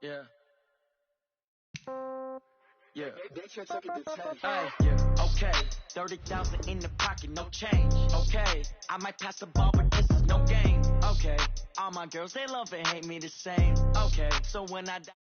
Yeah. Yeah. They took it to 10. Hey, yeah. Okay. 30,000 in the pocket, no change. Okay. I might pass the ball, but this is no game. Okay. All my girls, they love and hate me the same. Okay. So when I die.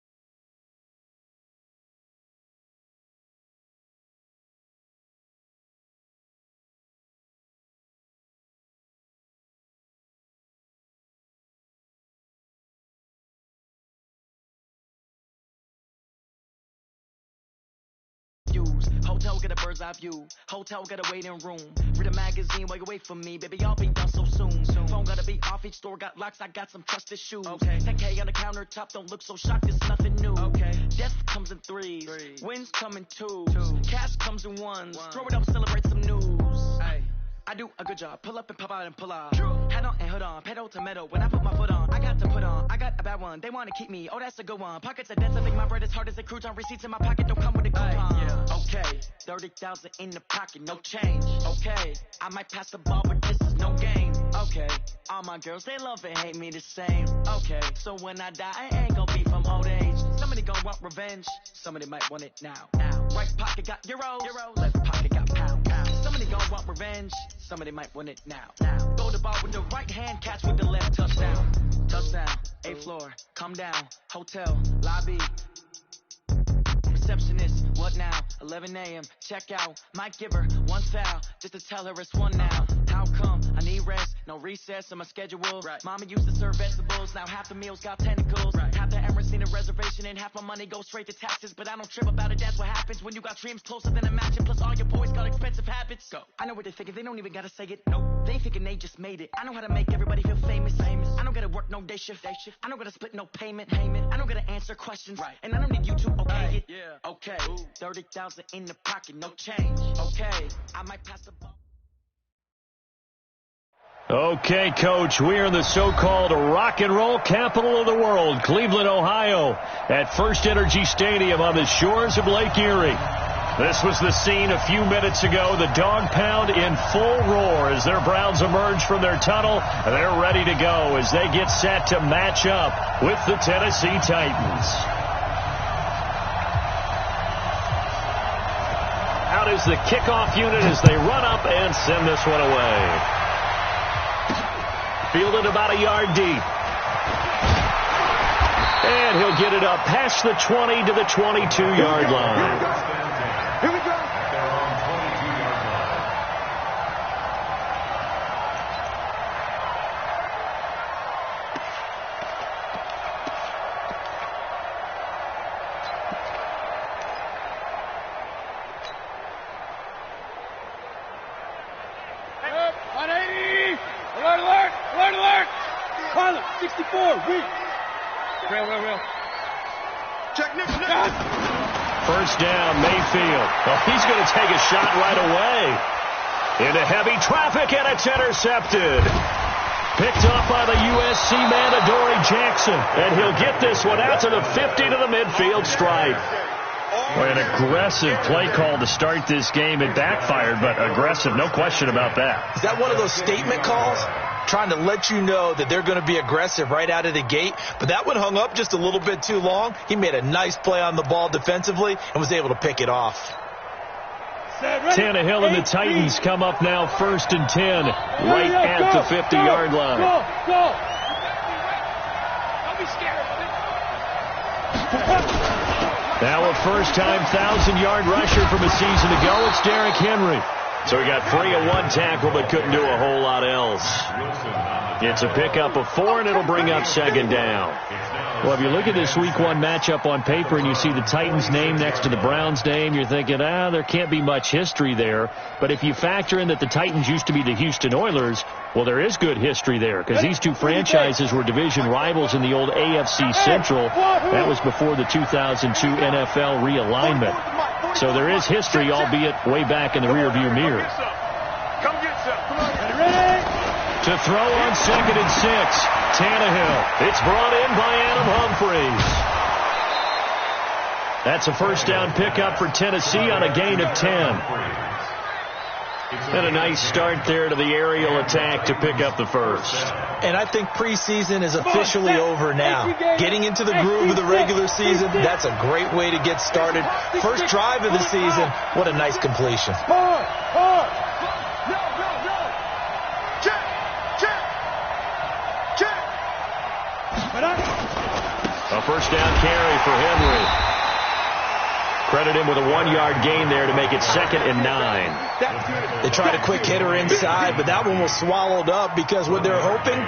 Hotel get a bird's eye view. Hotel got a waiting room. Read a magazine while you wait for me. Baby, I'll be done so soon. Phone gotta be off. Each store got locks. I got some trusted shoes. Okay. 10K on the countertop. Don't look so shocked. It's nothing new. Okay. Death comes in threes. Wins come in twos. Cash comes in ones. Throw it up, celebrate some news. Hey. I do a good job. Pull up and pop out and pull out. Hat on and hood on. Pedal to metal. When I put my foot on, I got to put on. I got a bad one. They want to keep me. Oh, that's a good one. Pockets are dense. I make my bread as hard as a crouton. Receipts in my pocket don't come with a coupon. Yeah. Okay. 30,000 in the pocket. No change. Okay. I might pass the ball, but this is no game. Okay. All my girls, they love and hate me the same. Okay. So when I die, I ain't gonna be from old age. Somebody gonna want revenge. Somebody might want it now. Right pocket got euros. Left pocket got pound. Somebody gonna want revenge. Somebody might want it now. Go the ball with the right hand, catch with the left. Touchdown. Touchdown. 8th floor. Come down. Hotel. Lobby. Receptionist. What now? 11 a.m. Check out. Might give her one foul just to tell her it's one now. How come? I need rest. No recess in my schedule. Right. Mama used to serve vegetables. Now half the meals got tentacles. Right. Half the Emirates need a reservation and half my money goes straight to taxes. But I don't trip about it. That's what happens when you got dreams closer than a matching. Plus all your boys got expensive habits. Go. I know what they're thinking. They don't even gotta say it. Nope. They thinking they just made it. I know how to make everybody feel famous. I don't gotta work no day shift. I don't gotta split no payment. I don't gotta answer questions. Right. And I don't need you to okay it. Yeah. Okay. 30,000 in the pocket, no change. Okay. I might pass the ball. Okay, Coach, we are in the so-called rock and roll capital of the world, Cleveland, Ohio, at First Energy Stadium on the shores of Lake Erie. This was the scene a few minutes ago, the dog pound in full roar as their Browns emerge from their tunnel. They're ready to go as they get set to match up with the Tennessee Titans. Out is the kickoff unit as they run up and send this one away. Fielded about a yard deep. And he'll get it up past the 20 to the 22-yard line. Here we go. First down, Mayfield. Oh, he's going to take a shot right away. Into heavy traffic, and it's intercepted. Picked off by the USC man, Adoree Jackson. And he'll get this one out to the 50 to the midfield stripe. Boy, an aggressive play call to start this game. It backfired, but aggressive, no question about that. Is that one of those statement calls? Trying to let you know that they're going to be aggressive right out of the gate. But that one hung up just a little bit too long. He made a nice play on the ball defensively and was able to pick it off. Tannehill and the Titans come up now 1st and 10, right at the 50-yard line. Go. Don't be scared. Now a first-time 1,000-yard rusher from a season ago. It's Derrick Henry. So he got free of one tackle but couldn't do a whole lot else. It's a pickup of 4, and it'll bring up 2nd down. Well, if you look at this Week 1 matchup on paper and you see the Titans name next to the Browns name, you're thinking, there can't be much history there. But if you factor in that the Titans used to be the Houston Oilers, well, there is good history there because these two franchises were division rivals in the old AFC Central. That was before the 2002 NFL realignment. So there is history, albeit way back in the rearview mirror. Come get some. Come on. Ready? To throw on 2nd and 6, Tannehill. It's brought in by Adam Humphries. That's a first down pickup for Tennessee on a gain of 10. And a nice start there to the aerial attack to pick up the first. And I think preseason is officially over now. Getting into the groove of the regular season, that's a great way to get started. First drive of the season, what a nice completion. A first down carry for Henry. Credit him with a 1-yard gain there to make it 2nd and 9. They tried a quick hitter inside, but that one was swallowed up because what they're hoping,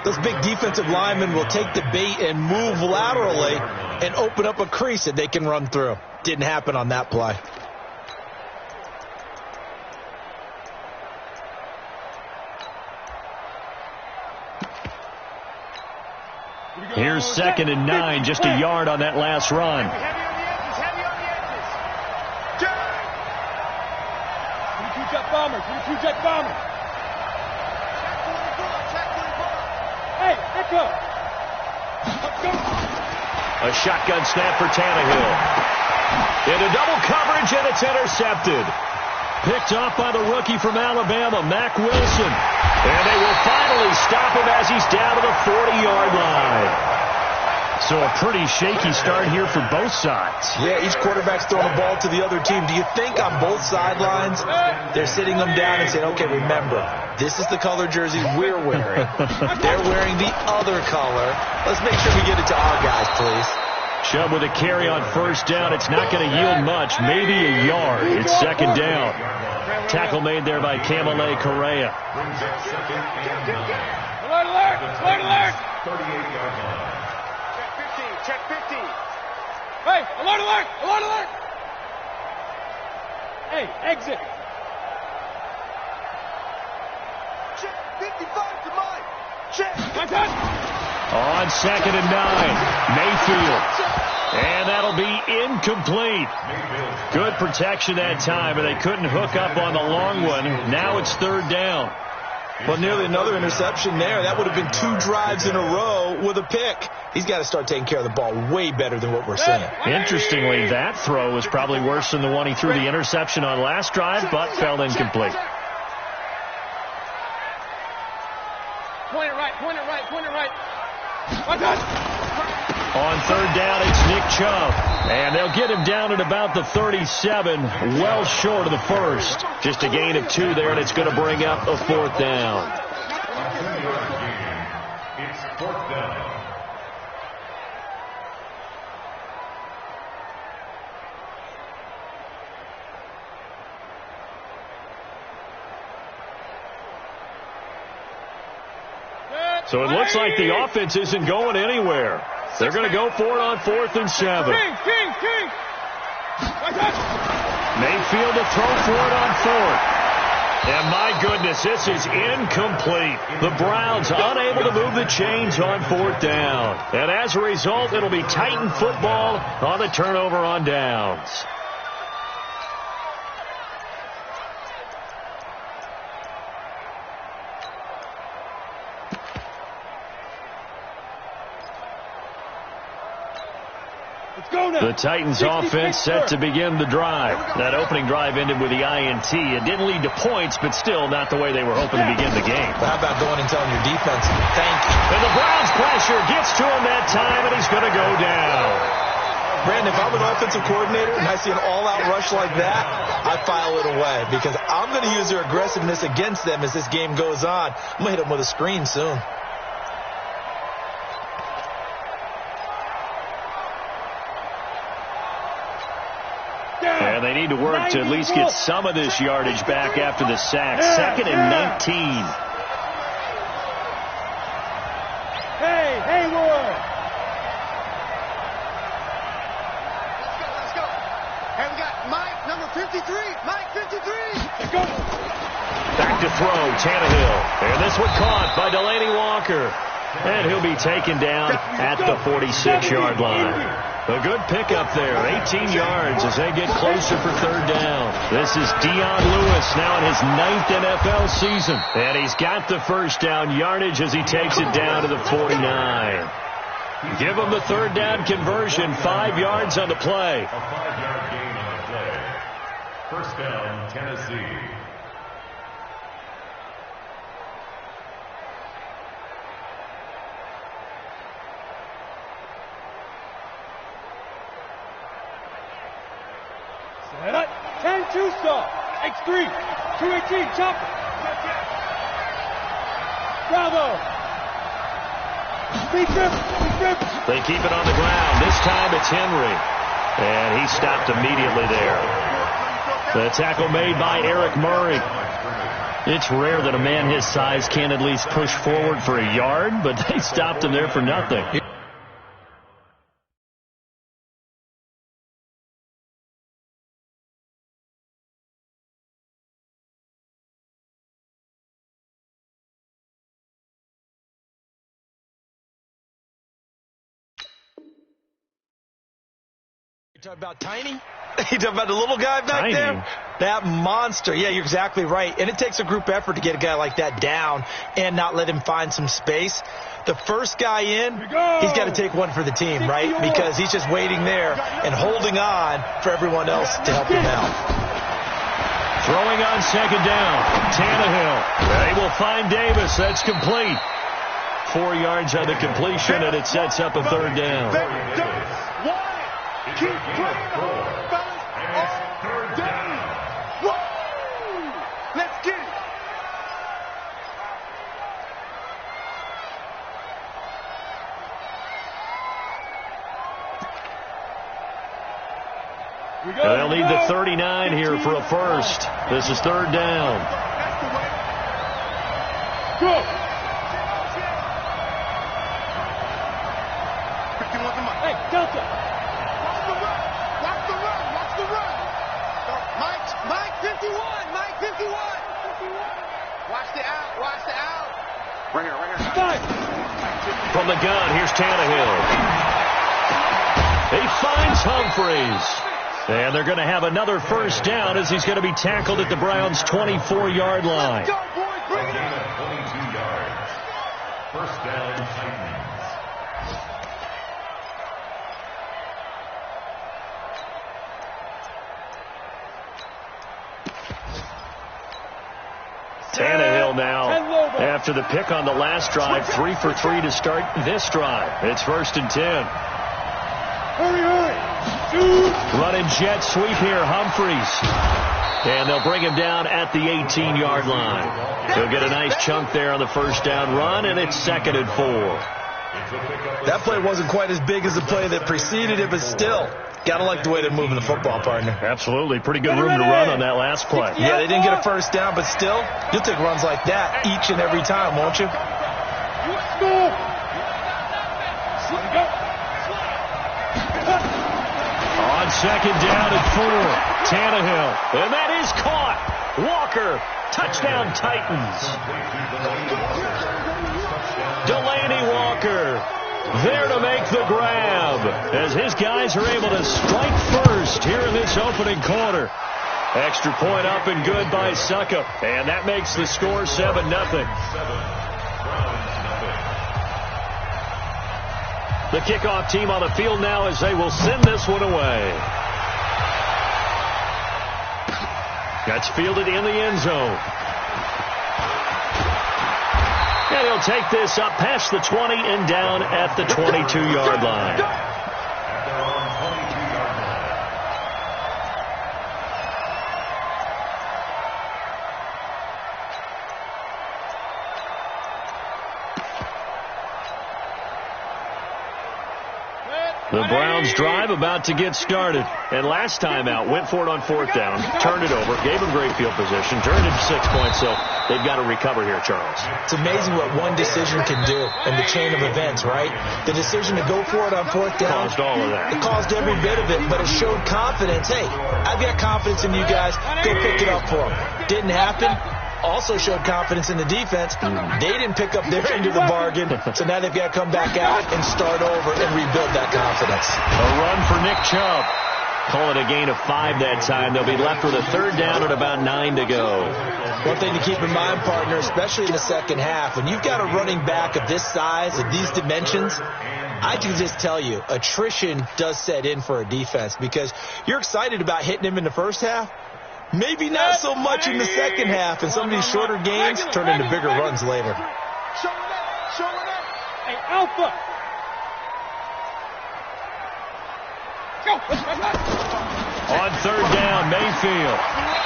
those big defensive linemen will take the bait and move laterally and open up a crease that they can run through. Didn't happen on that play. Here's 2nd and 9, just a yard on that last run. Bomber. Hey, let's go. A shotgun snap for Tannehill. Into double coverage, and it's intercepted. Picked off by the rookie from Alabama, Mac Wilson. And they will finally stop him as he's down to the 40-yard line. So a pretty shaky start here for both sides. Yeah, each quarterback's throwing a ball to the other team. Do you think on both sidelines they're sitting them down and saying, okay, remember, this is the color jersey we're wearing. They're wearing the other color. Let's make sure we get it to our guys, please. Chubb with a carry on first down. It's not going to yield much, maybe a yard. It's 2nd down. Tackle made there by Kamale Correa. Alert, alert, alert, alert. 38-yard line. Check 15. Hey, alert, alert, alert, alert. Hey, exit. Check 55 to mine. Check. On 2nd and 9, Mayfield. And that'll be incomplete. Good protection that time, but they couldn't hook up on the long one. Now it's 3rd down. Well, nearly another interception there. That would have been 2 drives in a row with a pick. He's got to start taking care of the ball way better than what we're seeing. Interestingly, that throw was probably worse than the one he threw the interception on last drive, but fell incomplete. Point it right, point it right, point it right. On 3rd down, it's Nick Chubb. And they'll get him down at about the 37, well short of the first. Just a gain of 2 there, and it's going to bring up a 4th down. It's 4th down. So it looks like the offense isn't going anywhere. They're going to go for it on 4th and 7. Mayfield to throw for it on 4th. And my goodness, this is incomplete. The Browns unable to move the chains on 4th down. And as a result, it'll be Titan football on the turnover on downs. The Titans offense set to begin the drive. That opening drive ended with the INT. It didn't lead to points, but still not the way they were hoping to begin the game. How about going and telling your defense, thank you? And the Browns pressure gets to him that time, and he's going to go down. Brandon, if I'm an offensive coordinator and I see an all-out rush like that, I file it away because I'm going to use their aggressiveness against them as this game goes on. I'm going to hit them with a screen soon. And they need to work to at least get some of this yardage back after the sack. 2nd and 19. Hey, Haywood. Let's go. Hey, we got Mike, number 53. Mike, 53. Let's go. Back to throw, Tannehill. And this one caught by Delaney Walker. And he'll be taken down at the 46-yard line. A good pickup there, 18 yards as they get closer for 3rd down. This is Dion Lewis now in his 9th NFL season. And he's got the first down yardage as he takes it down to the 49. Give him the 3rd down conversion, 5 yards on the play. A 5-yard gain on the play. First down, Tennessee. 2-star. X3. 218. Chopper. Bravo. Speed trip. They keep it on the ground. This time it's Henry. And he stopped immediately there. The tackle made by Eric Murray. It's rare that a man his size can't at least push forward for a yard, but they stopped him there for nothing. You talking about Tiny? You talking about the little guy back there? That monster. Yeah, you're exactly right. And it takes a group effort to get a guy like that down and not let him find some space. The first guy in, he's got to take one for the team, right? Because he's just waiting there and holding on for everyone else to help him out. Throwing on second down. Tannehill. They will find Davis. That's complete. 4 yards on the completion, and it sets up a third down. Keep playing hard, fellas. All day. Woo! Let's get it. They'll need the 39 here for a first. This is third down. That's the way. Go. 51's a Mike. Hey, Delta. Mike 51. Watch the out. Right here. From the gun, here's Tannehill. He finds Humphries. And they're going to have another first down as he's going to be tackled at the Browns' 24-yard line. Let's go, boys. Bring it on. 22 yards. First down, Titans. Tannehill now, after the pick on the last drive, 3 for 3 to start this drive. It's 1st and 10. Hurry. Running jet sweep here, Humphries. And they'll bring him down at the 18-yard line. He'll get a nice chunk there on the first down run, and it's 2nd and 4. That play wasn't quite as big as the play that preceded it, but still, gotta like the way they're moving the football, partner. Absolutely. Pretty good room to run on that last play. Yeah, they didn't get a first down, but still, you'll take runs like that each and every time, won't you? On second down and 4, Tannehill. And that is caught. Walker, touchdown Titans. Delaney Walker there to make the grab as his guys are able to strike first here in this opening quarter. Extra point up and good by Suckup. And that makes the score 7-0. The kickoff team on the field now as they will send this one away. That's fielded in the end zone. And he'll take this up past the 20 and down at the 22-yard line. The Browns drive about to get started. And last time out, went for it on 4th down, turned it over, gave them great field position, turned it 6 points, so they've got to recover here, Charles. It's amazing what one decision can do in the chain of events, right? The decision to go for it on 4th down. Caused all of that. It caused every bit of it, but it showed confidence. Hey, I've got confidence in you guys. Go pick it up for them. Didn't happen. Also showed confidence in the defense. They didn't pick up their end of the bargain, so now they've got to come back out and start over and rebuild that confidence. A run for Nick Chubb. Call it a gain of 5 that time. They'll be left with a 3rd down and about 9 to go. One thing to keep in mind, partner, especially in the second half, when you've got a running back of this size, of these dimensions, I can just tell you, attrition does set in for a defense because you're excited about hitting him in the first half. Maybe not so much in the second half, and some of these shorter games turn into bigger runs later. Show it up. Hey, Alpha. On third down, Mayfield.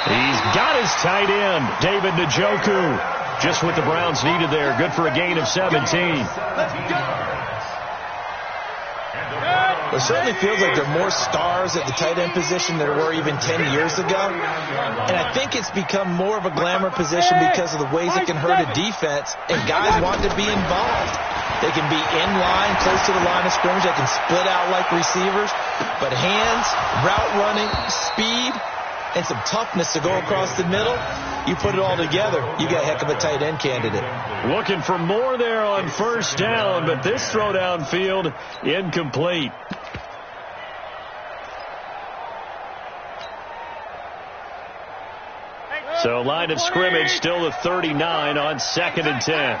He's got his tight end, David Njoku. Just what the Browns needed there. Good for a gain of 17. It certainly feels like there are more stars at the tight end position than there were even 10 years ago. And I think it's become more of a glamour position because of the ways it can hurt a defense, and guys want to be involved. They can be in line, close to the line of scrimmage. They can split out like receivers. But hands, route running, speed, and some toughness to go across the middle, you put it all together, you got a heck of a tight end candidate. Looking for more there on first down, but this throw downfield incomplete. So line of scrimmage still the 39 on 2nd and 10.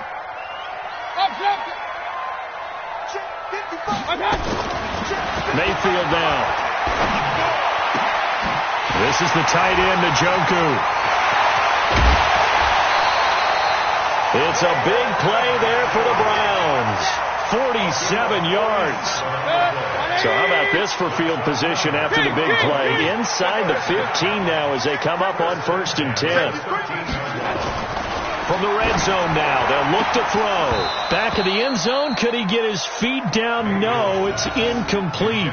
Mayfield now. This is the tight end, Njoku. It's a big play there for the Browns. 47 yards. So how about this for field position after the big play? Inside the 15 now as they come up on 1st and 10. From the red zone now, they'll look to throw. Back of the end zone, could he get his feet down? No, it's incomplete.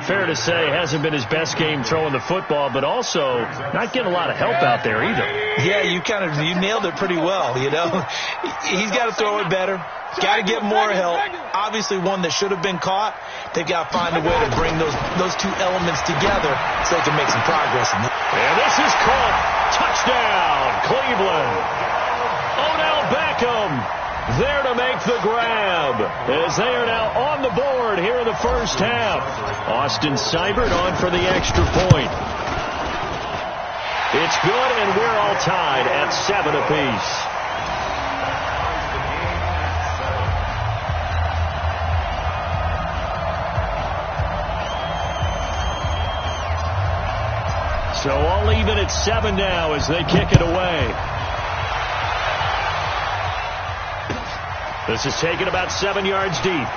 Fair to say, hasn't been his best game throwing the football, but also not getting a lot of help out there either. Yeah, you nailed it pretty well, you know. He's got to throw it better. Got to get more help. Obviously one that should have been caught. They've got to find a way to bring those two elements together so they can make some progress. And this is caught. Touchdown, Cleveland. Odell Beckham there to make the grab as they are now on the board here in the first half. Austin Seibert on for the extra point. It's good, and we're all tied at 7 apiece. So all even at 7 now as they kick it away. This is taken about 7 yards deep.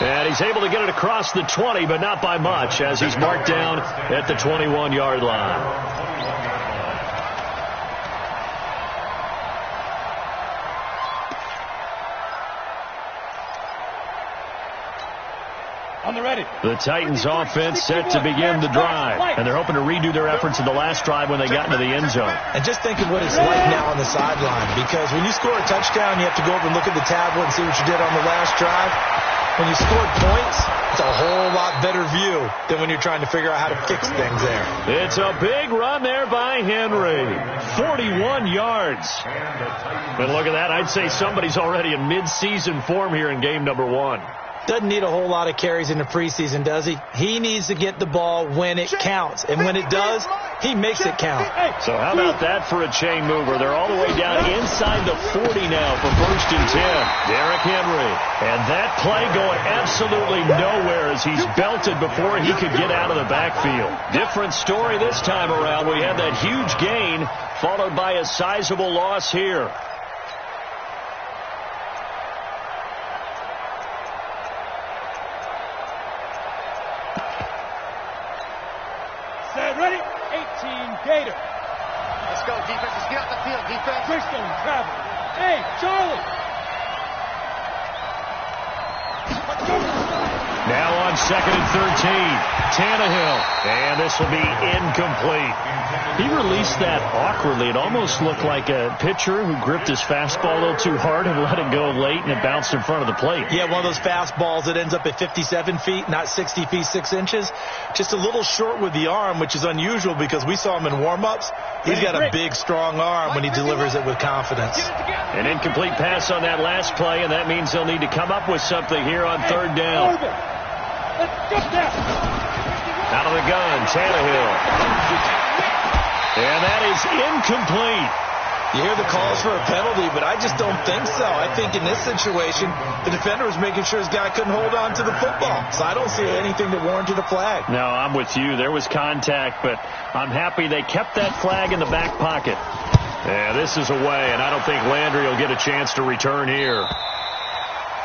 And he's able to get it across the 20, but not by much as he's marked down at the 21-yard line. The Titans offense set to begin the drive, and they're hoping to redo their efforts in the last drive when they got into the end zone. And just think of what it's like now on the sideline, because when you score a touchdown, you have to go over and look at the tablet and see what you did on the last drive. When you scored points, it's a whole lot better view than when you're trying to figure out how to fix things there. It's a big run there by Henry. 41 yards. But look at that. I'd say somebody's already in mid-season form here in game number 1. Doesn't need a whole lot of carries in the preseason, does he? He needs to get the ball when it counts. And when it does, he makes it count. So how about that for a chain mover? They're all the way down inside the 40 now for 1st and 10. Derrick Henry. And that play going absolutely nowhere as he's belted before he could get out of the backfield. Different story this time around. We had that huge gain followed by a sizable loss here. Ready? 18 Gator. Let's go, defense. Let's get out the field, defense. Greystone travel. Hey, Charlie. Now on 2nd and 13, Tannehill, and this will be incomplete. He released that awkwardly. It almost looked like a pitcher who gripped his fastball a little too hard and let it go late, and it bounced in front of the plate. Yeah, one of those fastballs that ends up at 57 feet, not 60 feet, 6 inches. Just a little short with the arm, which is unusual because we saw him in warm-ups. He's got a big, strong arm when he delivers it with confidence. An incomplete pass on that last play, and that means they'll need to come up with something here on 3rd down. Out of the gun, Tannehill. And that is incomplete. You hear the calls for a penalty, but I just don't think so. I think in this situation, the defender was making sure his guy couldn't hold on to the football. So I don't see anything that warranted a flag. No, I'm with you. There was contact, but I'm happy they kept that flag in the back pocket. Yeah, this is away, and I don't think Landry will get a chance to return here.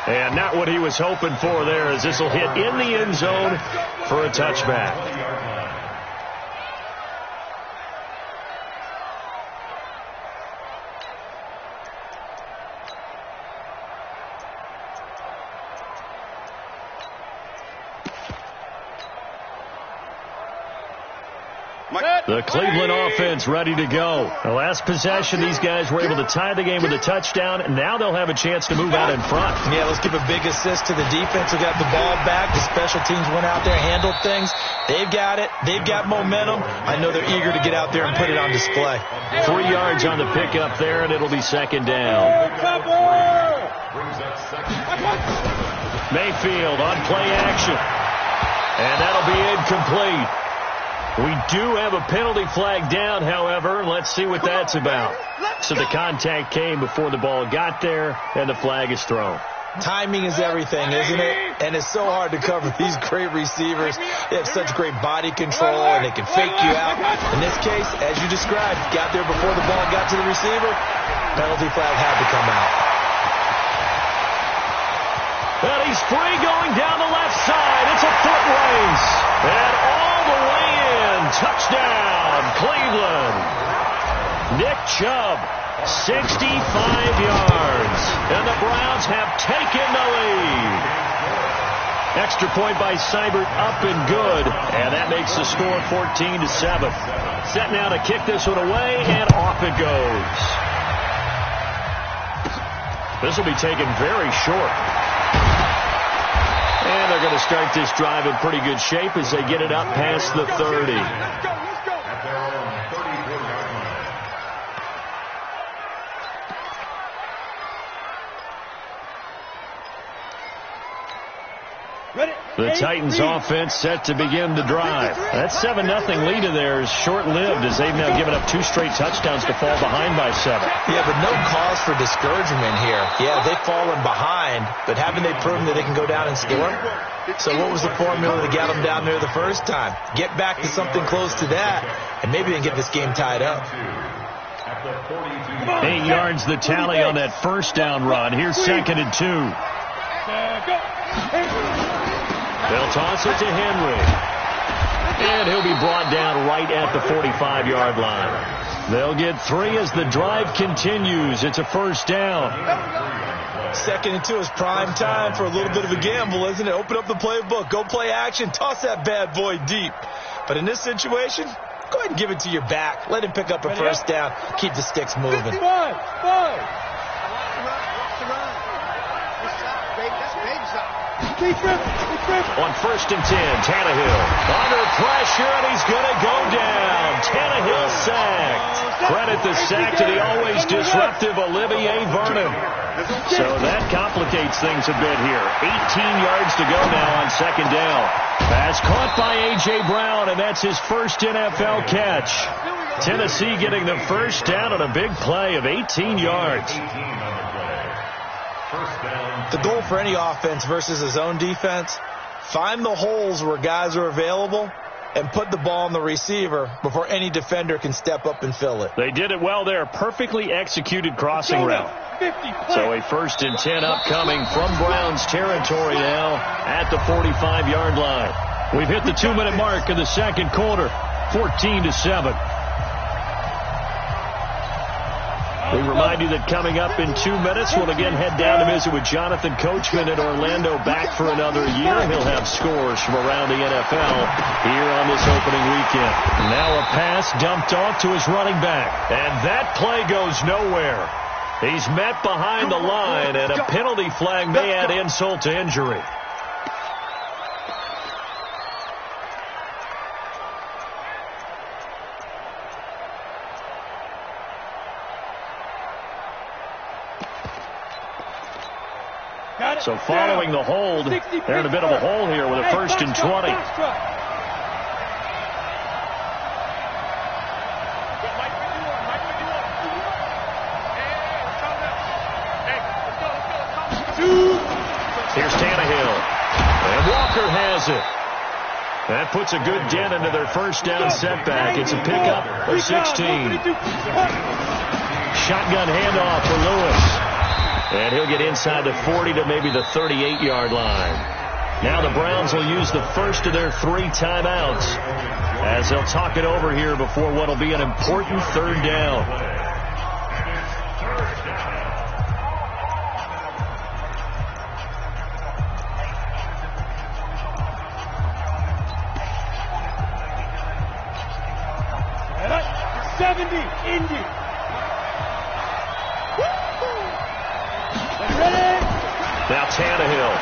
And not what he was hoping for there, as this will hit in the end zone for a touchback. The Cleveland offense ready to go. The last possession, these guys were able to tie the game with a touchdown, and now they'll have a chance to move out in front. Yeah, let's give a big assist to the defense who got the ball back. The special teams went out there, handled things. They've got it. They've got momentum. I know they're eager to get out there and put it on display. 3 yards on the pickup there, and it'll be second down. Mayfield on play action. And that'll be incomplete. We do have a penalty flag down, however. Let's see what that's about. So the contact came before the ball got there, and the flag is thrown. Timing is everything, isn't it? And it's so hard to cover these great receivers. They have such great body control, and they can fake you out. In this case, as you described, got there before the ball got to the receiver. Penalty flag had to come out. Well, he's free going down the left side. It's a foot race. And all the way in. Touchdown, Cleveland. Nick Chubb, 65 yards. And the Browns have taken the lead. Extra point by Seibert, up and good. And that makes the score 14-7. Set now to kick this one away, and off it goes. This will be taken very short. And they're going to start this drive in pretty good shape as they get it up past the 30. The Titans offense set to begin the drive. That 7-0 lead of theirs short-lived as they've now given up 2 straight touchdowns to fall behind by 7. Yeah, but no cause for discouragement here. Yeah, they've fallen behind, but haven't they proven that they can go down and score? So what was the formula that got them down there the first time? Get back to something close to that, and maybe they can get this game tied up. 8 yards the tally on that first down run. Here's 2nd and 2. They'll toss it to Henry. And he'll be brought down right at the 45-yard line. They'll get 3 as the drive continues. It's a first down. 2nd and 2 is prime time for a little bit of a gamble, isn't it? Open up the playbook. Go play action. Toss that bad boy deep. But in this situation, go ahead and give it to your back. Let him pick up a first down. Keep the sticks moving. 55. On 1st and 10, Tannehill under pressure, and he's going to go down. Tannehill sacked. Credit the sack to the always disruptive Olivier Vernon. So that complicates things a bit here. 18 yards to go now on 2nd down. Pass caught by A.J. Brown, and that's his first NFL catch. Tennessee getting the first down on a big play of 18 yards. The goal for any offense versus his own defense, find the holes where guys are available and put the ball on the receiver before any defender can step up and fill it. They did it well there. Perfectly executed crossing route. So a 1st and 10 upcoming from Browns territory now at the 45-yard line. We've hit the 2-minute mark of the second quarter, 14-7. We remind you that coming up in 2 minutes, we'll again head down to visit with Jonathan Coachman in Orlando, back for another year. He'll have scores from around the NFL here on this opening weekend. Now a pass dumped off to his running back, and that play goes nowhere. He's met behind the line, and a penalty flag may add insult to injury. So following the hold, they're in a bit of a hole here with a 1st and 20. Here's Tannehill. And Walker has it. That puts a good dent into their first down setback. It's a pickup of 16. Shotgun handoff for Lewis. And he'll get inside the 40 to maybe the 38-yard line. Now the Browns will use the first of their 3 timeouts as they'll talk it over here before what will be an important 3rd down. Indy. Now Tannehill.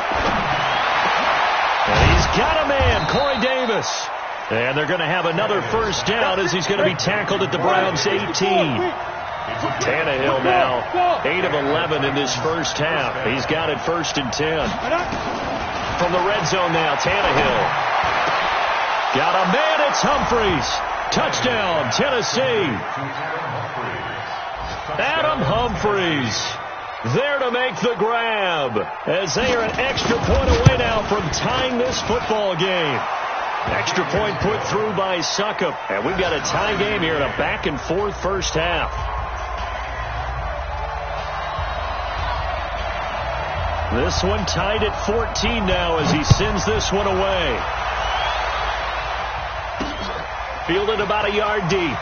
And he's got a man, Corey Davis. And they're going to have another first down as he's going to be tackled at the Browns' 18. Tannehill now 8 of 11 in this first half. He's got it 1st and 10. From the red zone now, Tannehill. Got a man, it's Humphries. Touchdown, Tennessee. Adam Humphries there to make the grab as they are an extra point away now from tying this football game. Extra point put through by Suckup. And we've got a tie game here in a back-and-forth first half. This one tied at 14 now as he sends this one away. Fielded about a yard deep.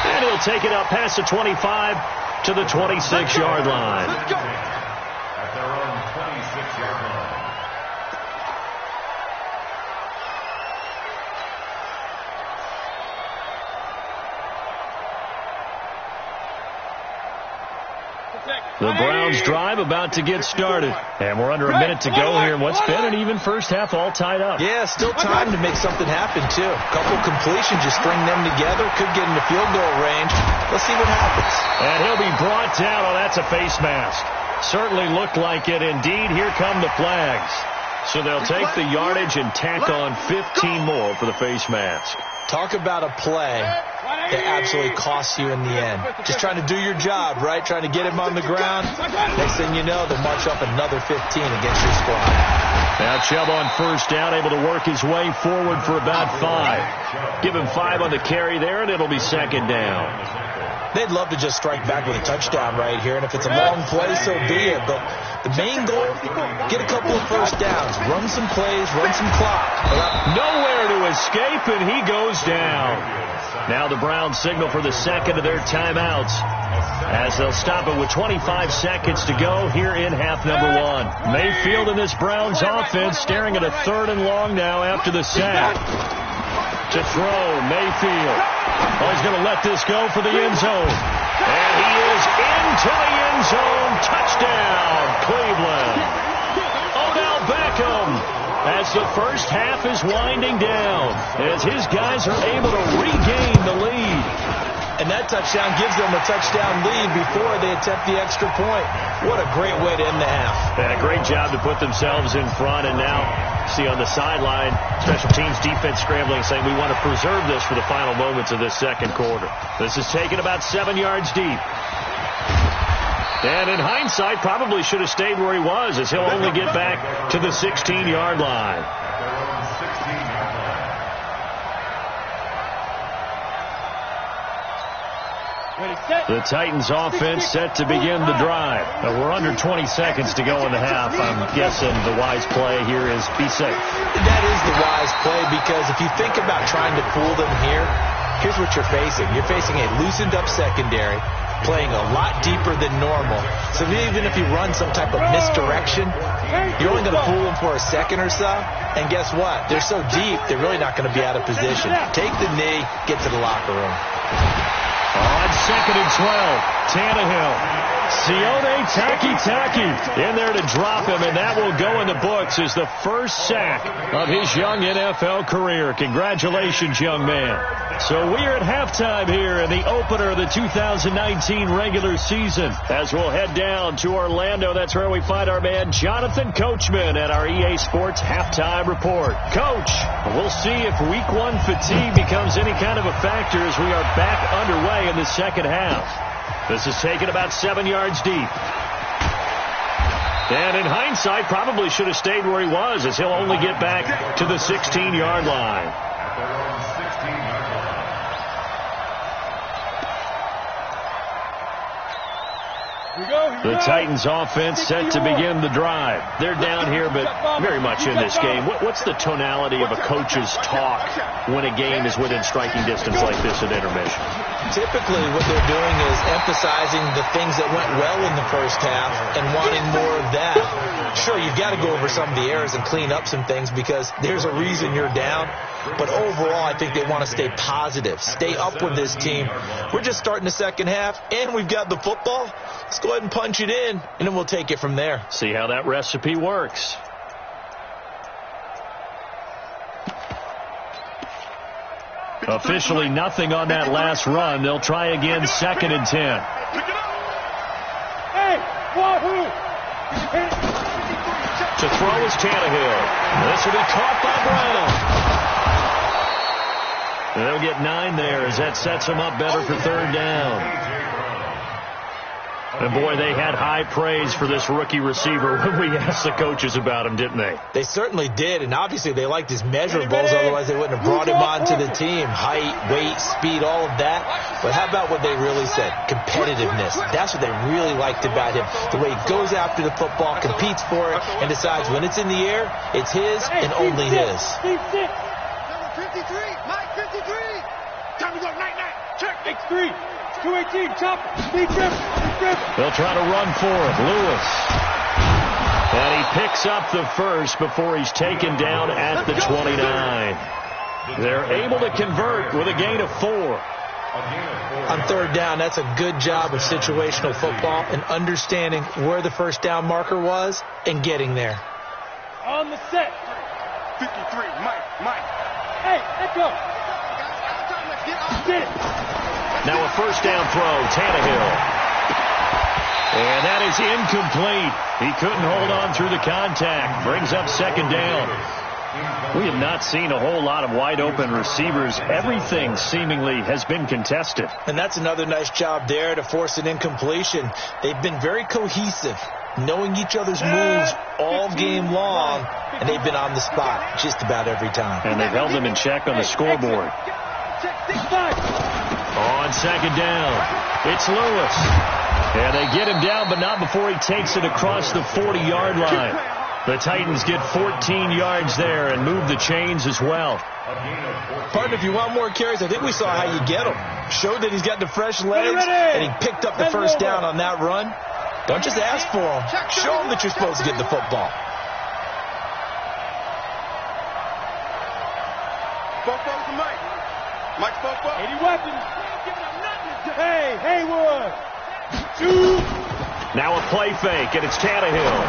And he'll take it out past the 25 to the 26-yard line. Let's go. At their own 26-yard line. The Browns drive about to get started. And we're under a minute to go here in what's been an even first half, all tied up. Yeah, still time to make something happen, too. A couple completions, just string them together. Could get into field goal range. Let's see what happens. And he'll be brought down. Oh, that's a face mask. Certainly looked like it. Indeed, here come the flags. So they'll take the yardage and tack on 15 more for the face mask. Talk about a play that absolutely costs you in the end. Just trying to do your job, right? Trying to get him on the ground. Next thing you know, they'll march up another 15 against your squad. Now Chubb on first down, able to work his way forward for about 5. Give him 5 on the carry there, and it'll be 2nd down. They'd love to just strike back with a touchdown right here, and if it's a long play, so be it. But the main goal, get a couple of first downs, run some plays, run some clock. Nowhere to escape, and he goes down. Now the Browns signal for the second of their timeouts as they'll stop it with 25 seconds to go here in half number 1. Mayfield and this Browns offense staring at a 3rd and long now after the sack. To throw, Mayfield. Oh, he's going to let this go for the end zone. And he is into the end zone. Touchdown, Cleveland. Odell Beckham, as the first half is winding down, as his guys are able to regain the lead. And that touchdown gives them a touchdown lead before they attempt the extra point. What a great way to end the half. And a great job to put themselves in front. And now, see on the sideline, special teams defense scrambling, saying we want to preserve this for the final moments of this second quarter. This is taken about 7 yards deep. And in hindsight, probably should have stayed where he was, as he'll only get back to the 16-yard line. The Titans offense set to begin the drive. We're under 20 seconds to go in the half. I'm guessing the wise play here is be safe. That is the wise play, because if you think about trying to fool them here, here's what you're facing. You're facing a loosened up secondary, playing a lot deeper than normal. So even if you run some type of misdirection, you're only going to fool them for a second or so. And guess what? They're so deep, they're really not going to be out of position. Take the knee, get to the locker room. On 2nd and 12, Tannehill. Sione Taki in there to drop him, and that will go in the books as the first sack of his young NFL career. Congratulations, young man. So we are at halftime here in the opener of the 2019 regular season as we'll head down to Orlando. That's where we find our man Jonathan Coachman at our EA Sports Halftime Report. Coach, we'll see if Week 1 fatigue becomes any kind of a factor as we are back underway in the second half. This is taken about 7 yards deep. And in hindsight, probably should have stayed where he was, as he'll only get back to the 16-yard line. The Titans offense set to begin the drive. They're down here, but very much in this game. What's the tonality of a coach's talk when a game is within striking distance like this at intermission? Typically, what they're doing is emphasizing the things that went well in the first half and wanting more of that. Sure, you've got to go over some of the errors and clean up some things because there's a reason you're down. But overall, I think they want to stay positive, stay up with this team. We're just starting the second half, and we've got the football. Let's go ahead and punch it in, and then we'll take it from there. See how that recipe works. Officially nothing on that last run. They'll try again, 2nd and 10. Hey, wahoo! To throw is Tannehill. This will be caught by Brown. And they'll get 9 there as that sets them up better for 3rd down. And, boy, they had high praise for this rookie receiver when we asked the coaches about him, didn't they? They certainly did, and obviously they liked his measurables. Otherwise they wouldn't have brought him onto the team. Height, weight, speed, all of that. But how about what they really said? Competitiveness. That's what they really liked about him. The way he goes after the football, competes for it, and decides when it's in the air, it's his and only his. Number 53, Mike 53. Time to go, night. Check. X3. 218, chop. Deep grip. They'll try to run for it. Lewis. And he picks up the first before he's taken down at the 29. They're able to convert with a gain of 4. On 3rd down, that's a good job of situational football and understanding where the first down marker was and getting there. On the set. 53, Mike. Hey, let's go. Get it. Now a first down throw, Tannehill. And that is incomplete. He couldn't hold on through the contact. Brings up 2nd down. We have not seen a whole lot of wide open receivers. Everything seemingly has been contested. And that's another nice job there to force an incompletion. They've been very cohesive, knowing each other's moves all game long, and they've been on the spot just about every time. And they've held them in check on the scoreboard. On 2nd down, it's Lewis. And they get him down, but not before he takes it across the 40-yard line. The Titans get 14 yards there and move the chains as well. Partner, if you want more carries, I think we saw how you get him. Showed that he's got the fresh legs, and he picked up the first down on that run. Don't just ask for him. Show him that you're supposed to get the football. Fofo to Mike. Mike Fofo. 80 weapons. Hey, Haywood. 2. Now a play fake, and it's Tannehill.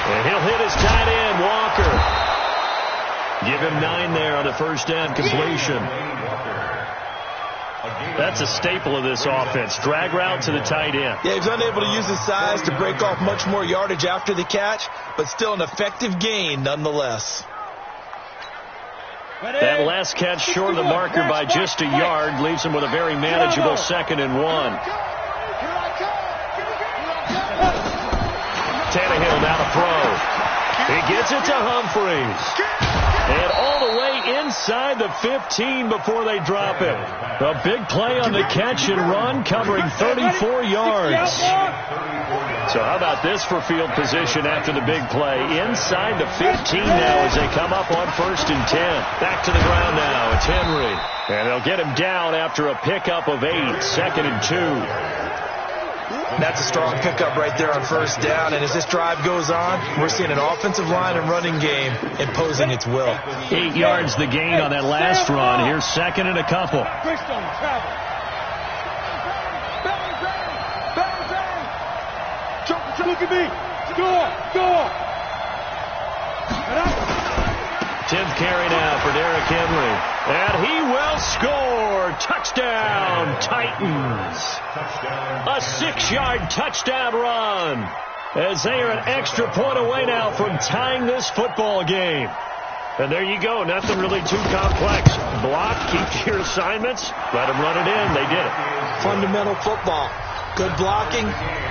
And he'll hit his tight end, Walker. Give him 9 there on the first down completion. That's a staple of this offense. Drag route to the tight end. Yeah, he's unable to use his size to break off much more yardage after the catch, but still an effective gain nonetheless. That last catch short of the marker by just a yard leaves him with a very manageable 2nd and 1. Tannehill now to throw. He gets it to Humphries. And all the way inside the 15 before they drop it. A big play on the catch and run, covering 34 yards. So how about this for field position after the big play? Inside the 15 now as they come up on 1st and 10. Back to the ground now. It's Henry. And they'll get him down after a pickup of 8. 2nd and 2. That's a strong pickup right there on first down. And as this drive goes on, we're seeing an offensive line and running game imposing its will. 8 yards the gain on that last run. Here's 2nd and a couple. Look at me. Score. 10th carry now for Derrick Henry. And he will score. Touchdown, Titans. A 6-yard touchdown run. As they are an extra point away now from tying this football game. And there you go. Nothing really too complex. Block, keep your assignments. Let them run it in. They did it. Fundamental football. Good blocking,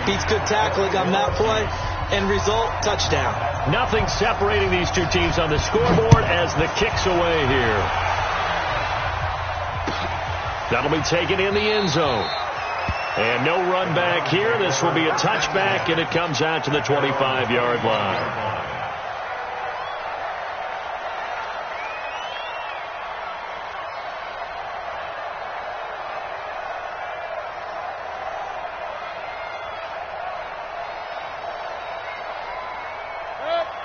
beats good tackling on that play, and result, touchdown. Nothing separating these two teams on the scoreboard as the kick's away here. That'll be taken in the end zone. And no run back here. This will be a touchback, and it comes out to the 25-yard line.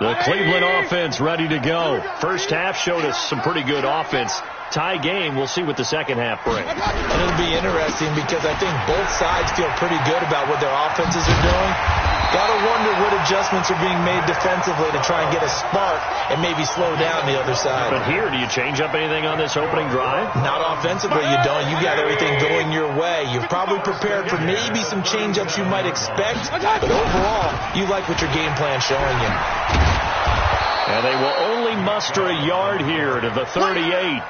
The Cleveland offense ready to go. First half showed us some pretty good offense. Tie game. We'll see what the second half brings. And it'll be interesting because I think both sides feel pretty good about what their offenses are doing. Got to wonder what adjustments are being made defensively to try and get a spark and maybe slow down the other side. But here, do you change up anything on this opening drive? Not offensively, you don't. You got everything going your way. You're probably prepared for maybe some change-ups you might expect, but overall, you like what your game plan's showing you. And they will only muster a yard here to the 38.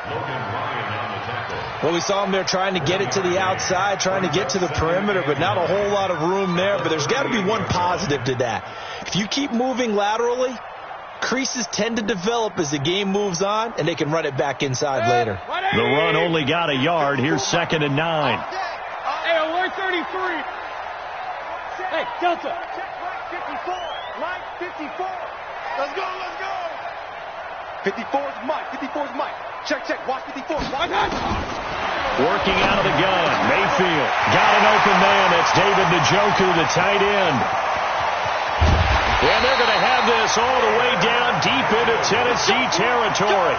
Well, we saw them there trying to get it to the outside, trying to get to the perimeter, but not a whole lot of room there. But there's got to be one positive to that. If you keep moving laterally, creases tend to develop as the game moves on, and they can run it back inside later. The run only got a yard. Here's 2nd and 9. Hey, alert 33. Hey, Delta. Check 54. Mike, 54. Let's go, let's go. 54's Mike. 54's Mike. Check. Watch 54. Working out of the gun. Mayfield got an open man. That's David Njoku, the tight end. And they're going to have this all the way down deep into Tennessee territory.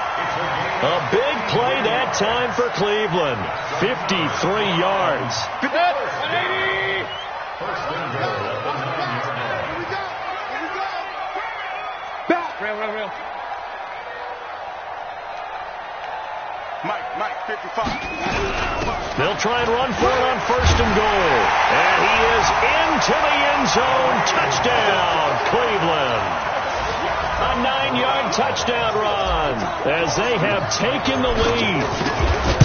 A big play that time for Cleveland. 53 yards. 180. Real. Mike, 55. They'll try and run for it on 1st and goal. And he is into the end zone. Touchdown, Cleveland. A 9-yard touchdown run as they have taken the lead.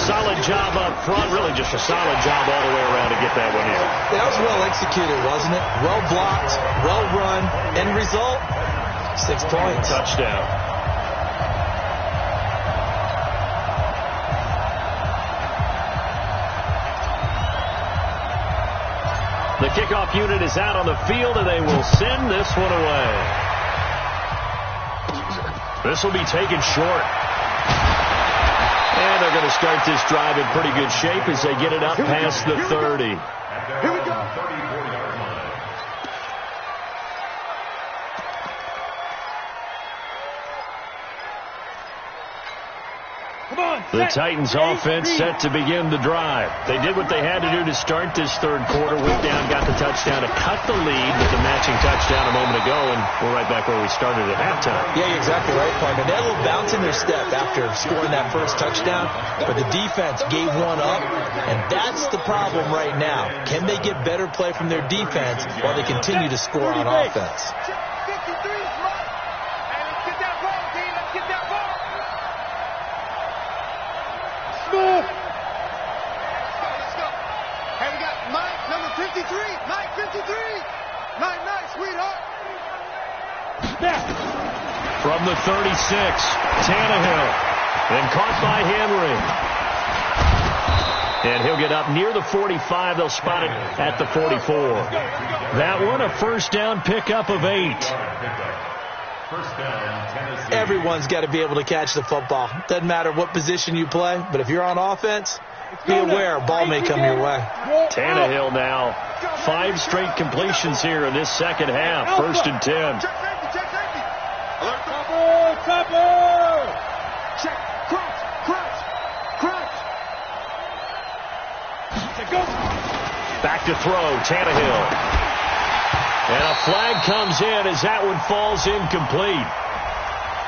Solid job up front. Really just a solid job all the way around to get that one in. That was well executed, wasn't it? Well blocked, well run. End result, 6 points. Touchdown. The kickoff unit is out on the field, and they will send this one away. This will be taken short. And they're going to start this drive in pretty good shape as they get it up past the 30. Here we go. The Titans offense set to begin the drive. They did what they had to do to start this third quarter. Went down, got the touchdown to cut the lead with the matching touchdown a moment ago, and we're right back where we started at halftime. Yeah, you're exactly right, partner. They had a little bounce in their step after scoring that first touchdown, but the defense gave one up, and that's the problem right now. Can they get better play from their defense while they continue to score on offense? 53 is Mike. Hey, let's get that ball, D. Let's get that ball. Let's go. Hey, we got Mike, number 53. Mike, 53. Nice, sweetheart. From the 36, Tannehill. And caught by Henry. And he'll get up near the 45. They'll spot it at the 44. That one, a first down pickup of 8. Everyone's got to be able to catch the football. Doesn't matter what position you play, but if you're on offense, be aware a ball may come your way. Tannehill now. 5 straight completions here in this second half. 1st and 10. Check safety. Alert. Topper. Check. Crouch. Back to throw. Tannehill. And a flag comes in as that one falls incomplete.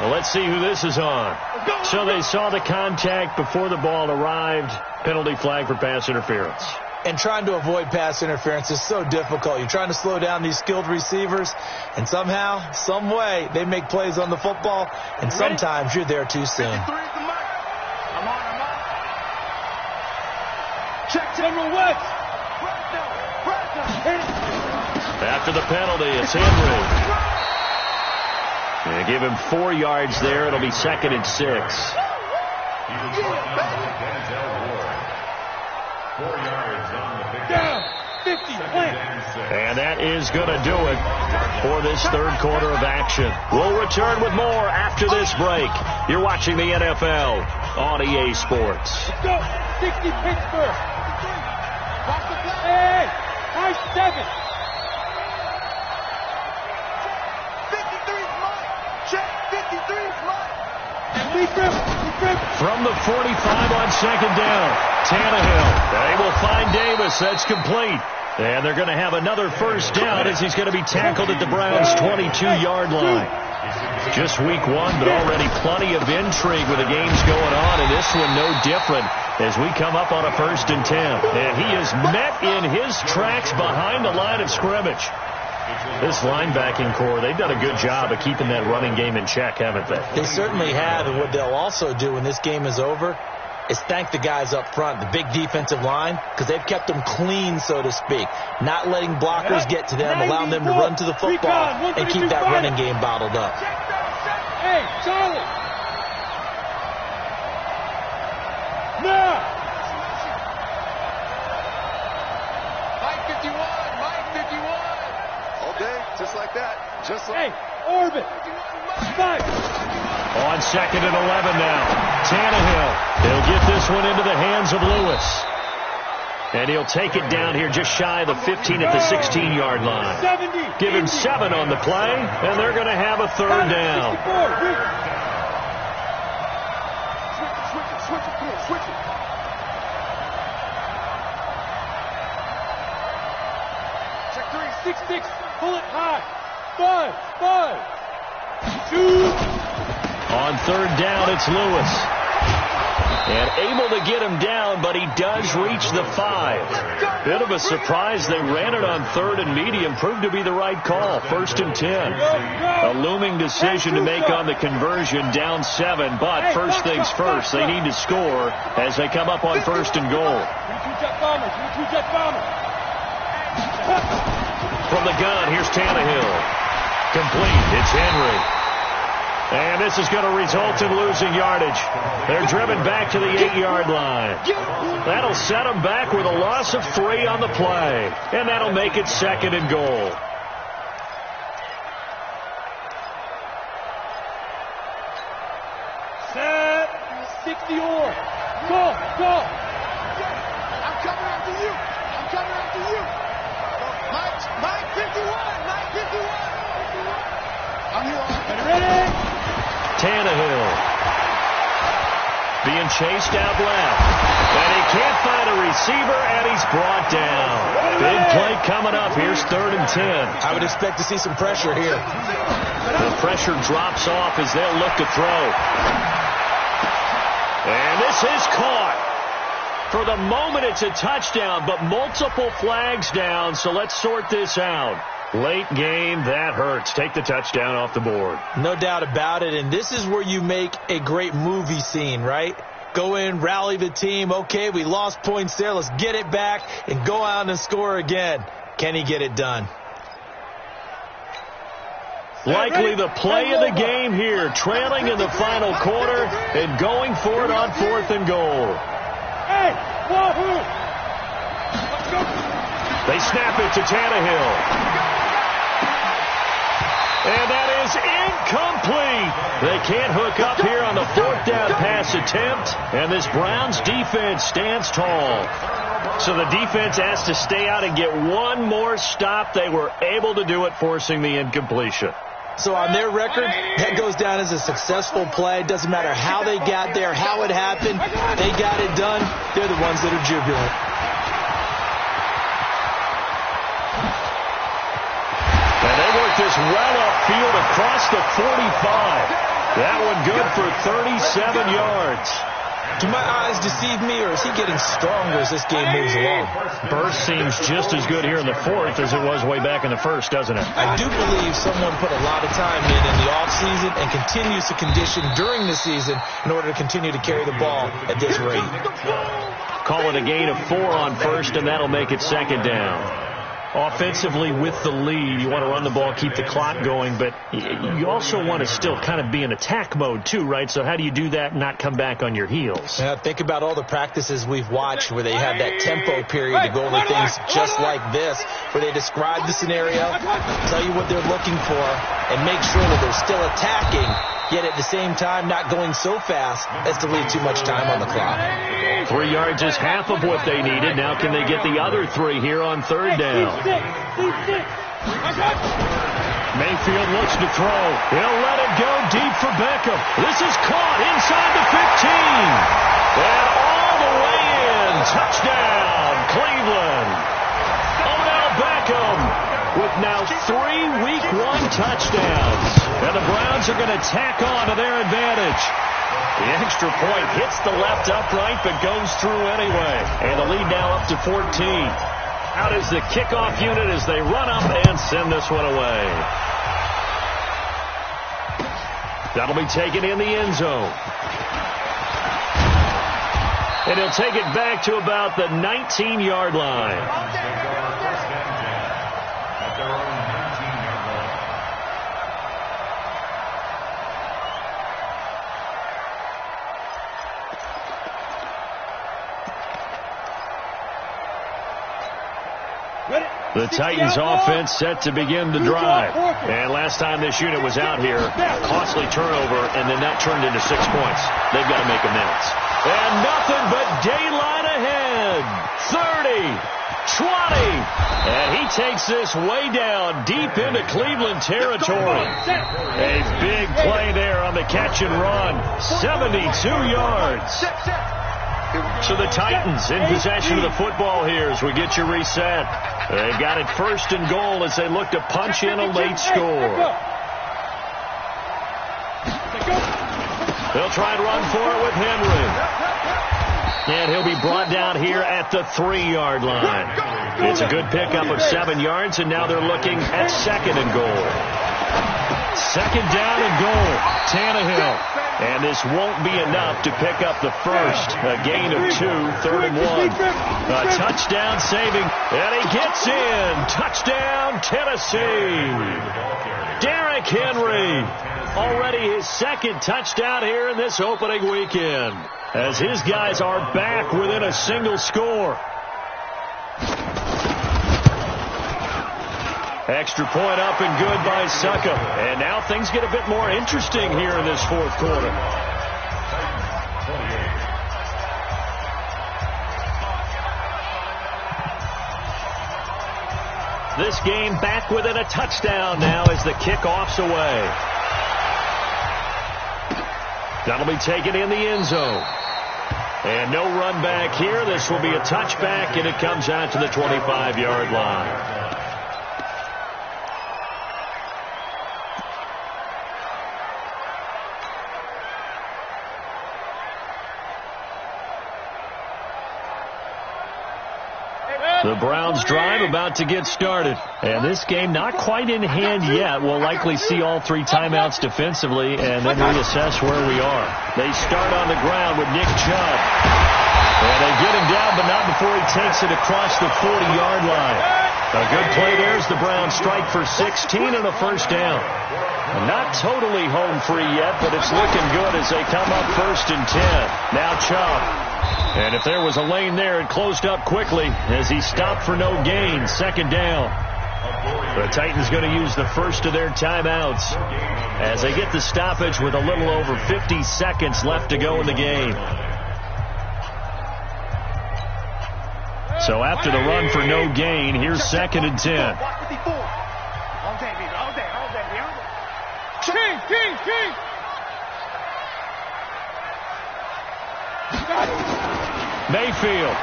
Well, let's see who this is on. So they saw the contact before the ball arrived. Penalty flag for pass interference. And trying to avoid pass interference is so difficult. You're trying to slow down these skilled receivers, and somehow, some way, they make plays on the football, and sometimes you're there too soon. I'm on. Check. General West. After the penalty, it's Henry. They give him 4 yards there. It'll be 2nd and 6. 4 yards on the pickup. And that is going to do it for this third quarter of action. We'll return with more after this break. You're watching the NFL on EA Sports. Let's go. 60 Pittsburgh. Hey, nice 7. 53's mine. Check. 53's mine. From the 45 on second down, Tannehill. They will find Davis. That's complete. And they're going to have another first down as he's going to be tackled at the Browns' 22-yard line. Just week 1, but already plenty of intrigue with the games going on, and this one no different as we come up on a 1st and 10. And he is met in his tracks behind the line of scrimmage. This linebacking core, they've done a good job of keeping that running game in check, haven't they? They certainly have, and what they'll also do when this game is over is thank the guys up front, the big defensive line, because they've kept them clean, so to speak. Not letting blockers get to them, allowing them to run to the football and keep that running game bottled up. Hey, Charlie! Now! Mike 51, Mike 51. All day, just like that. Just like. Hey, Orbit! 5. On 2nd and 11 now. Tannehill. He'll get this one into the hands of Lewis. And he'll take it down here just shy of the 15 at the 16-yard line. Give him 7 on the play, and they're going to have a 3rd down. Switch it. Check 3. 6-6. Pull it high. 5. 2. On 3rd down, it's Lewis. And able to get him down, but he does reach the 5. Bit of a surprise. They ran it on 3rd and medium. Proved to be the right call. 1st and 10. A looming decision to make on the conversion. Down 7. But first things first, they need to score as they come up on 1st and goal. From the gun, here's Tannehill. Complete. It's Henry. And this is going to result in losing yardage. They're driven back to the 8-yard line. That'll set them back with a loss of 3 on the play. And that'll make it 2nd and goal. Set. 60 or. Go. I'm coming after you. Mike 51. I'm here. Ready? Tannehill being chased out left. And he can't find a receiver, and he's brought down. Big play coming up. Here's 3rd and 10. I would expect to see some pressure here. The pressure drops off as they'll look to throw. And this is caught. For the moment, it's a touchdown, but multiple flags down, so let's sort this out. Late game, that hurts. Take the touchdown off the board. No doubt about it, and this is where you make a great movie scene, right? Go in, rally the team. Okay, we lost points there. Let's get it back and go out and score again. Can he get it done? Likely the play of the game here, trailing in the final quarter and going for it on 4th and goal. Hey, Wahoo! Let's go. They snap it to Tannehill. And that is incomplete. They can't hook up here on the 4th down pass attempt. And this Browns defense stands tall. So the defense has to stay out and get one more stop. They were able to do it, forcing the incompletion. So on their record, that goes down as a successful play. Doesn't matter how they got there, how it happened. They got it done. They're the ones that are jubilant. And they work this well upfield across the 45. That one good for 37 yards. Do my eyes deceive me, or is he getting stronger as this game moves along? Burst seems just as good here in the 4th as it was way back in the 1st, doesn't it? I do believe someone put a lot of time in the offseason and continues to condition during the season in order to continue to carry the ball at this rate. Call it a gain of 4 on 1st, and that'll make it 2nd down. Offensively with the lead, you want to run the ball, keep the clock going, but you also want to still kind of be in attack mode too, right? So how do you do that and not come back on your heels? Yeah, think about all the practices we've watched where they have that tempo period to go over things just like this, where they describe the scenario, tell you what they're looking for, and make sure that they're still attacking, yet at the same time not going so fast as to leave too much time on the clock. 3 yards is half of what they needed. Now can they get the other 3 here on third down? Mayfield looks to throw. He'll let it go deep for Beckham. This is caught inside the 15. And all the way in. Touchdown, Cleveland. Odell Beckham with now 3 Week 1 touchdowns. And the Browns are going to tack on to their advantage. The extra point hits the left upright but goes through anyway. And the lead now up to 14. Out is the kickoff unit as they run up and send this one away. That'll be taken in the end zone. And he'll take it back to about the 19-yard line. The Titans offense set to begin the drive. And last time this unit was out here, costly turnover, and then that turned into 6 points. They've got to make amends. And nothing but daylight ahead. 30, 20. And he takes this way down deep into Cleveland territory. A big play there on the catch and run. 72 yards. So the Titans in possession of the football here as we get you reset. They've got it first and goal as they look to punch in a late score. They'll try and run for it with Henry. And he'll be brought down here at the 3-yard line. It's a good pickup of 7 yards, and now they're looking at second and goal. Second down and goal. Tannehill. And this won't be enough to pick up the first. A gain of 2, 3rd and 1. A touchdown saving. And he gets in. Touchdown, Tennessee. Derrick Henry. Already his second touchdown here in this opening weekend. As his guys are back within a single score. Extra point up and good by Suckup. And now things get a bit more interesting here in this fourth quarter. This game back within a touchdown now as the kickoff's away. That'll be taken in the end zone. And no run back here. This will be a touchback, and it comes out to the 25-yard line. The Browns drive about to get started. And this game not quite in hand yet. We'll likely see all 3 timeouts defensively and then reassess where we are. They start on the ground with Nick Chubb. And they get him down, but not before he takes it across the 40-yard line. A good play there as the Browns strike for 16 and a first down. Not totally home free yet, but it's looking good as they come up 1st and 10. Now Chubb. And if there was a lane there, it closed up quickly as he stopped for no gain. 2nd down. The Titans going to use the first of their timeouts as they get the stoppage with a little over 50 seconds left to go in the game. So after the run for no gain, here's 2nd and 10. King. Mayfield.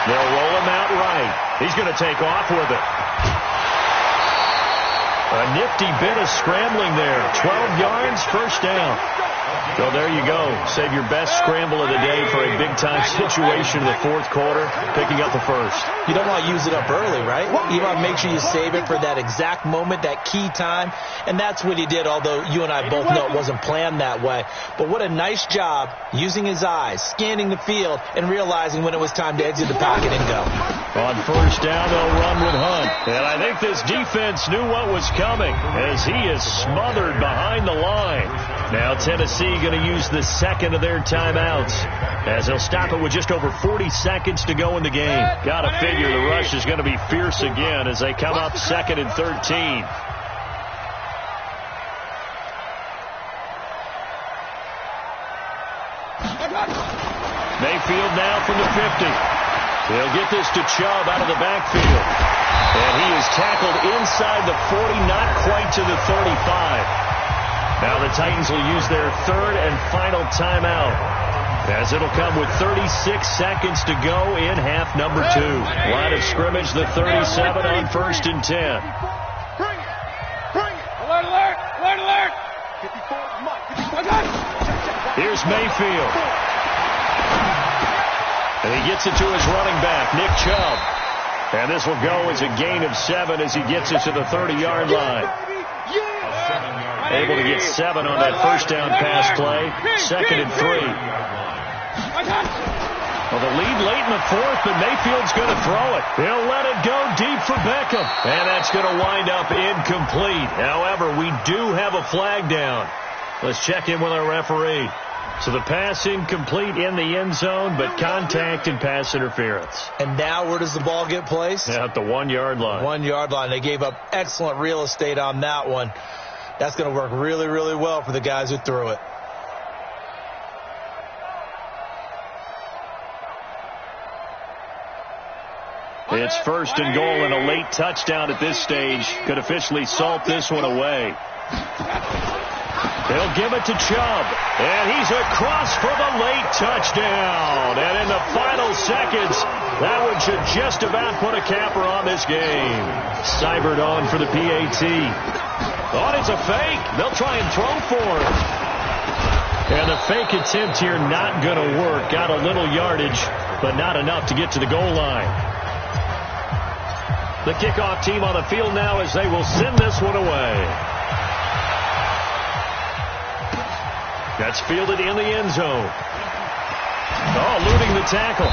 They'll roll him out right. He's going to take off with it. A nifty bit of scrambling there. 12 yards, first down. So there you go. Save your best scramble of the day for a big-time situation in the fourth quarter, picking up the first. You don't want to use it up early, right? You want to make sure you save it for that exact moment, that key time. And that's what he did, although you and I both know it wasn't planned that way. But what a nice job using his eyes, scanning the field, and realizing when it was time to exit the pocket and go. On first down, they'll run with Hunt. And I think this defense knew what was coming as he is smothered behind the line. Now Tennessee going to use the second of their timeouts as they'll stop it with just over 40 seconds to go in the game. Got to figure the rush is going to be fierce again as they come up 2nd and 13. Mayfield now from the 50. They'll get this to Chubb out of the backfield. And he is tackled inside the 40, not quite to the 35. Now the Titans will use their third and final timeout, as it'll come with 36 seconds to go in half number 2. Line of scrimmage, the 37 on 1st and 10. Bring it! Bring it! Alert, alert! Alert, alert! 54, Mike. 54. Here's Mayfield. And he gets it to his running back, Nick Chubb. And this will go as a gain of 7 as he gets it to the 30-yard line. Able to get 7 on that first down pass play. 2nd and 3. Well, the lead late in the 4th, but Mayfield's going to throw it. He'll let it go deep for Beckham. And that's going to wind up incomplete. However, we do have a flag down. Let's check in with our referee. So the pass incomplete in the end zone, but contact and pass interference. And now where does the ball get placed? At the 1-yard line. 1-yard line. They gave up excellent real estate on that one. That's going to work really, really well for the guys who threw it. It's 1st and goal, and a late touchdown at this stage could officially salt this one away. They'll give it to Chubb, and he's across for the late touchdown. And in the final seconds, that one should just about put a capper on this game. Seibert on for the PAT. Thought it's a fake. They'll try and throw for it. And the fake attempt here not going to work. Got a little yardage, but not enough to get to the goal line. The kickoff team on the field now as they will send this one away. That's fielded in the end zone. Oh, eluding the tackle.